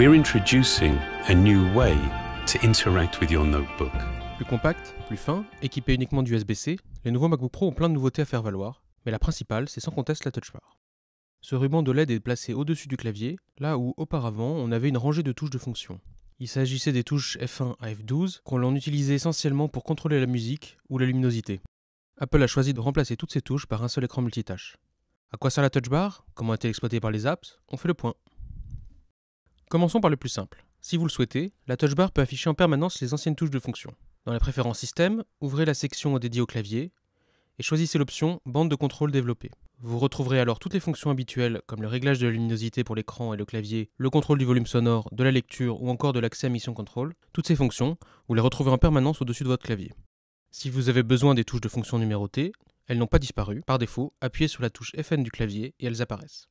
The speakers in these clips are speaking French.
we're introducing a new way to interact with your notebook. Plus compact, plus fin, équipé uniquement d'USB-C, les nouveaux MacBook Pro ont plein de nouveautés à faire valoir, mais la principale, c'est sans conteste la Touch Bar. Ce ruban de LED est placé au-dessus du clavier, là où auparavant on avait une rangée de touches de fonctions. Il s'agissait des touches F1 à F12 qu'on l'on utilisait essentiellement pour contrôler la musique ou la luminosité. Apple a choisi de remplacer toutes ces touches par un seul écran multitâche. À quoi sert la Touch Bar? Comment est-elle exploitée par les apps? On fait le point. Commençons par le plus simple. Si vous le souhaitez, la Touch Bar peut afficher en permanence les anciennes touches de fonction. Dans les préférences système, ouvrez la section dédiée au clavier et choisissez l'option bande de contrôle développée. Vous retrouverez alors toutes les fonctions habituelles comme le réglage de la luminosité pour l'écran et le clavier, le contrôle du volume sonore, de la lecture ou encore de l'accès à Mission Control. Toutes ces fonctions, vous les retrouvez en permanence au-dessus de votre clavier. Si vous avez besoin des touches de fonction numérotées, elles n'ont pas disparu. Par défaut, appuyez sur la touche FN du clavier et elles apparaissent.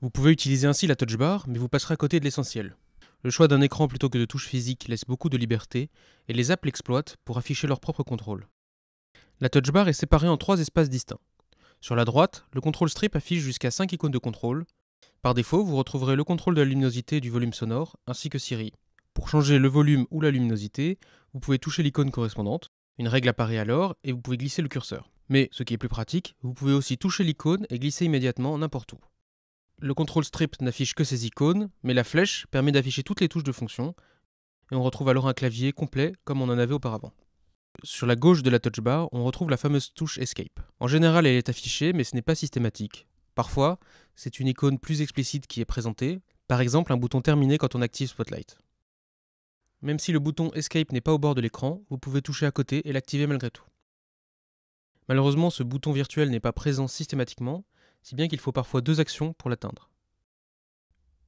Vous pouvez utiliser ainsi la Touch Bar, mais vous passerez à côté de l'essentiel. Le choix d'un écran plutôt que de touches physiques laisse beaucoup de liberté et les apps l'exploitent pour afficher leur propre contrôle. La Touch Bar est séparée en 3 espaces distincts. Sur la droite, le contrôle strip affiche jusqu'à 5 icônes de contrôle. Par défaut, vous retrouverez le contrôle de la luminosité et du volume sonore, ainsi que Siri. Pour changer le volume ou la luminosité, vous pouvez toucher l'icône correspondante. Une règle apparaît alors et vous pouvez glisser le curseur. Mais, ce qui est plus pratique, vous pouvez aussi toucher l'icône et glisser immédiatement n'importe où. Le contrôle strip n'affiche que ces icônes, mais la flèche permet d'afficher toutes les touches de fonction, et on retrouve alors un clavier complet comme on en avait auparavant. Sur la gauche de la Touch Bar, on retrouve la fameuse touche Escape. En général, elle est affichée, mais ce n'est pas systématique. Parfois, c'est une icône plus explicite qui est présentée, par exemple un bouton terminé quand on active Spotlight. Même si le bouton Escape n'est pas au bord de l'écran, vous pouvez toucher à côté et l'activer malgré tout. Malheureusement, ce bouton virtuel n'est pas présent systématiquement, si bien qu'il faut parfois 2 actions pour l'atteindre.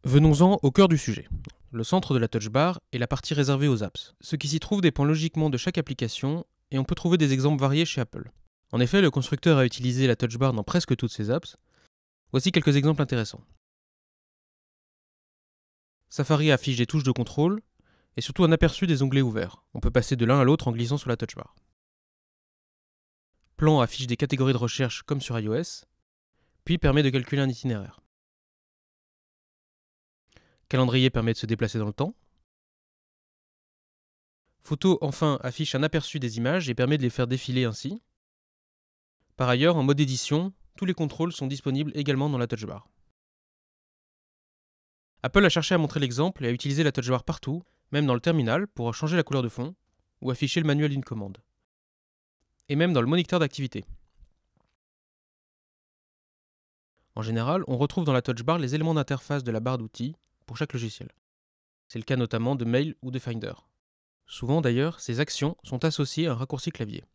Venons-en au cœur du sujet. Le centre de la Touch Bar est la partie réservée aux apps. Ce qui s'y trouve dépend logiquement de chaque application, et on peut trouver des exemples variés chez Apple. En effet, le constructeur a utilisé la Touch Bar dans presque toutes ses apps. Voici quelques exemples intéressants. Safari affiche des touches de contrôle, et surtout un aperçu des onglets ouverts. On peut passer de l'un à l'autre en glissant sur la Touch Bar. Plan affiche des catégories de recherche comme sur iOS, puis permet de calculer un itinéraire. Calendrier permet de se déplacer dans le temps. Photo, enfin, affiche un aperçu des images et permet de les faire défiler ainsi. Par ailleurs, en mode édition, tous les contrôles sont disponibles également dans la Touch Bar. Apple a cherché à montrer l'exemple et a utilisé la Touch Bar partout, même dans le terminal pour changer la couleur de fond ou afficher le manuel d'une commande. Et même dans le moniteur d'activité. En général, on retrouve dans la Touch Bar les éléments d'interface de la barre d'outils pour chaque logiciel. C'est le cas notamment de Mail ou de Finder. Souvent d'ailleurs, ces actions sont associées à un raccourci clavier.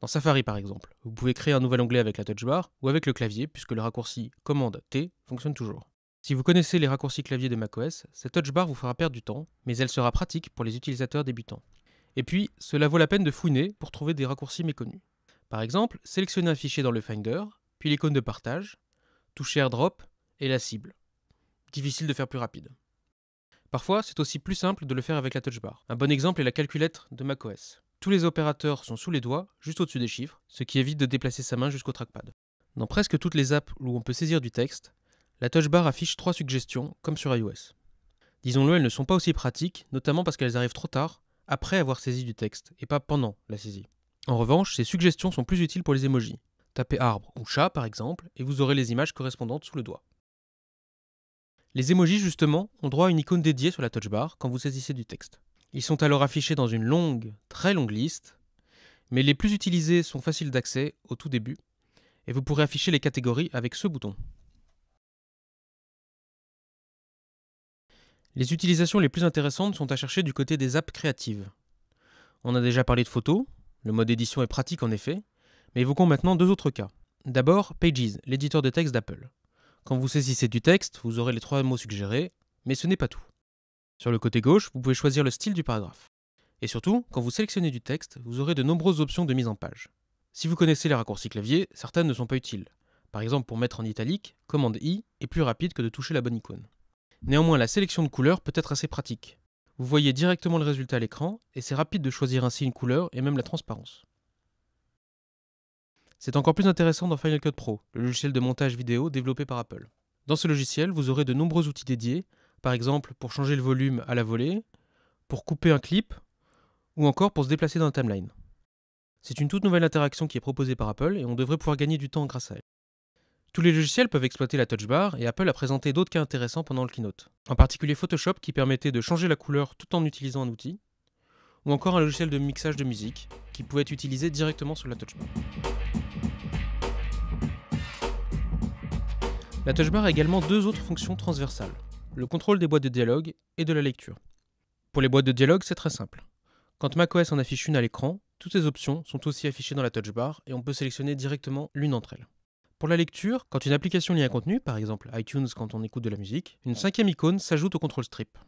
Dans Safari par exemple, vous pouvez créer un nouvel onglet avec la Touch Bar ou avec le clavier puisque le raccourci Commande T fonctionne toujours. Si vous connaissez les raccourcis clavier de macOS, cette Touch Bar vous fera perdre du temps, mais elle sera pratique pour les utilisateurs débutants. Et puis, cela vaut la peine de fouiner pour trouver des raccourcis méconnus. Par exemple, sélectionnez un fichier dans le Finder, puis l'icône de partage, touchez AirDrop et la cible. Difficile de faire plus rapide. Parfois, c'est aussi plus simple de le faire avec la Touch Bar. Un bon exemple est la calculette de macOS. Tous les opérateurs sont sous les doigts, juste au-dessus des chiffres, ce qui évite de déplacer sa main jusqu'au trackpad. Dans presque toutes les apps où on peut saisir du texte, la Touch Bar affiche 3 suggestions, comme sur iOS. Disons-le, elles ne sont pas aussi pratiques, notamment parce qu'elles arrivent trop tard, après avoir saisi du texte, et pas pendant la saisie. En revanche, ces suggestions sont plus utiles pour les emojis. Tapez arbre ou chat par exemple, et vous aurez les images correspondantes sous le doigt. Les emojis justement ont droit à une icône dédiée sur la Touch Bar quand vous saisissez du texte. Ils sont alors affichés dans une longue, très longue liste, mais les plus utilisés sont faciles d'accès au tout début, et vous pourrez afficher les catégories avec ce bouton. Les utilisations les plus intéressantes sont à chercher du côté des apps créatives. On a déjà parlé de photos, le mode édition est pratique en effet, mais évoquons maintenant 2 autres cas. D'abord, Pages, l'éditeur de texte d'Apple. Quand vous saisissez du texte, vous aurez les 3 mots suggérés, mais ce n'est pas tout. Sur le côté gauche, vous pouvez choisir le style du paragraphe. Et surtout, quand vous sélectionnez du texte, vous aurez de nombreuses options de mise en page. Si vous connaissez les raccourcis clavier, certaines ne sont pas utiles. Par exemple, pour mettre en italique, commande I est plus rapide que de toucher la bonne icône. Néanmoins, la sélection de couleurs peut être assez pratique. Vous voyez directement le résultat à l'écran, et c'est rapide de choisir ainsi une couleur et même la transparence. C'est encore plus intéressant dans Final Cut Pro, le logiciel de montage vidéo développé par Apple. Dans ce logiciel, vous aurez de nombreux outils dédiés, par exemple pour changer le volume à la volée, pour couper un clip, ou encore pour se déplacer dans la timeline. C'est une toute nouvelle interaction qui est proposée par Apple et on devrait pouvoir gagner du temps grâce à elle. Tous les logiciels peuvent exploiter la touch bar et Apple a présenté d'autres cas intéressants pendant le keynote. En particulier Photoshop qui permettait de changer la couleur tout en utilisant un outil, ou encore un logiciel de mixage de musique qui pouvait être utilisé directement sur la touch bar. La touch bar a également deux autres fonctions transversales, le contrôle des boîtes de dialogue et de la lecture. Pour les boîtes de dialogue, c'est très simple. Quand macOS en affiche une à l'écran, toutes les options sont aussi affichées dans la touch bar et on peut sélectionner directement l'une d'entre elles. Pour la lecture, quand une application lit un contenu, par exemple iTunes quand on écoute de la musique, une cinquième icône s'ajoute au contrôle strip.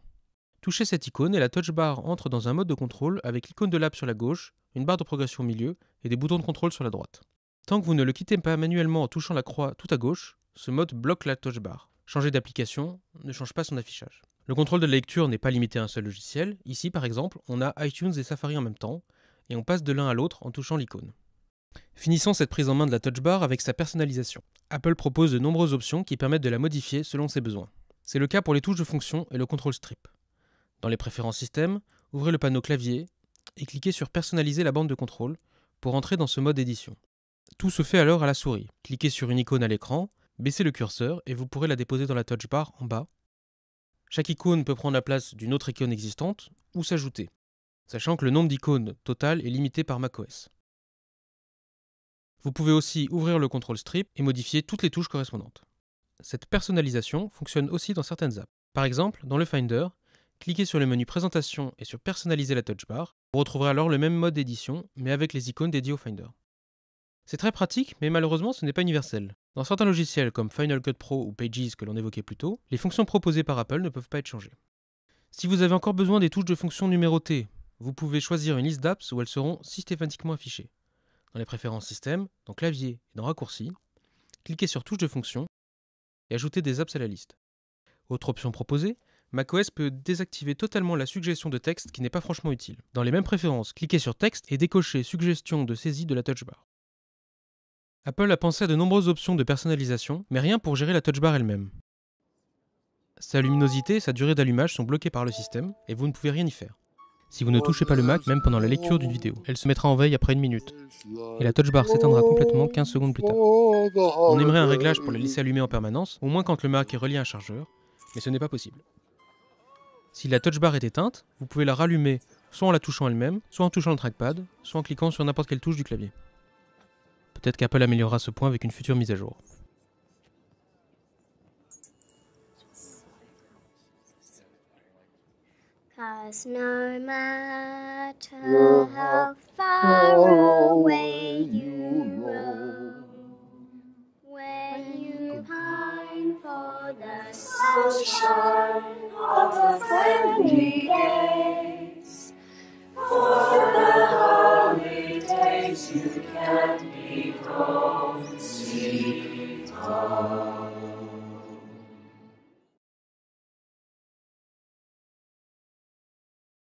Touchez cette icône et la touch bar entre dans un mode de contrôle avec l'icône de l'app sur la gauche, une barre de progression au milieu et des boutons de contrôle sur la droite. Tant que vous ne le quittez pas manuellement en touchant la croix tout à gauche, ce mode bloque la touch bar. Changer d'application ne change pas son affichage. Le contrôle de la lecture n'est pas limité à un seul logiciel. Ici, par exemple, on a iTunes et Safari en même temps, et on passe de l'un à l'autre en touchant l'icône. Finissons cette prise en main de la touch bar avec sa personnalisation. Apple propose de nombreuses options qui permettent de la modifier selon ses besoins. C'est le cas pour les touches de fonction et le contrôle strip. Dans les préférences système, ouvrez le panneau clavier et cliquez sur personnaliser la bande de contrôle pour entrer dans ce mode édition. Tout se fait alors à la souris. Cliquez sur une icône à l'écran, baissez le curseur et vous pourrez la déposer dans la touch bar en bas. Chaque icône peut prendre la place d'une autre icône existante ou s'ajouter, sachant que le nombre d'icônes total est limité par macOS. Vous pouvez aussi ouvrir le contrôle strip et modifier toutes les touches correspondantes. Cette personnalisation fonctionne aussi dans certaines apps. Par exemple, dans le Finder, cliquez sur le menu Présentation et sur Personnaliser la touch bar. Vous retrouverez alors le même mode d'édition, mais avec les icônes dédiées au Finder. C'est très pratique, mais malheureusement ce n'est pas universel. Dans certains logiciels comme Final Cut Pro ou Pages que l'on évoquait plus tôt, les fonctions proposées par Apple ne peuvent pas être changées. Si vous avez encore besoin des touches de fonction numérotées, vous pouvez choisir une liste d'apps où elles seront systématiquement affichées. Dans les préférences système, dans clavier et dans raccourcis, cliquez sur touche de fonction et ajoutez des apps à la liste. Autre option proposée, macOS peut désactiver totalement la suggestion de texte qui n'est pas franchement utile. Dans les mêmes préférences, cliquez sur texte et décochez suggestion de saisie de la touch bar. Apple a pensé à de nombreuses options de personnalisation, mais rien pour gérer la touch bar elle-même. Sa luminosité et sa durée d'allumage sont bloquées par le système et vous ne pouvez rien y faire. Si vous ne touchez pas le Mac, même pendant la lecture d'une vidéo, elle se mettra en veille après 1 minute. Et la touch bar s'éteindra complètement 15 secondes plus tard. On aimerait un réglage pour la laisser allumer en permanence, au moins quand le Mac est relié à un chargeur, mais ce n'est pas possible. Si la touch bar est éteinte, vous pouvez la rallumer soit en la touchant elle-même, soit en touchant le trackpad, soit en cliquant sur n'importe quelle touche du clavier. Peut-être qu'Apple améliorera ce point avec une future mise à jour. Cause no matter how far away you roam, when you pine for the sunshine of a friendly gaze, for the holidays you can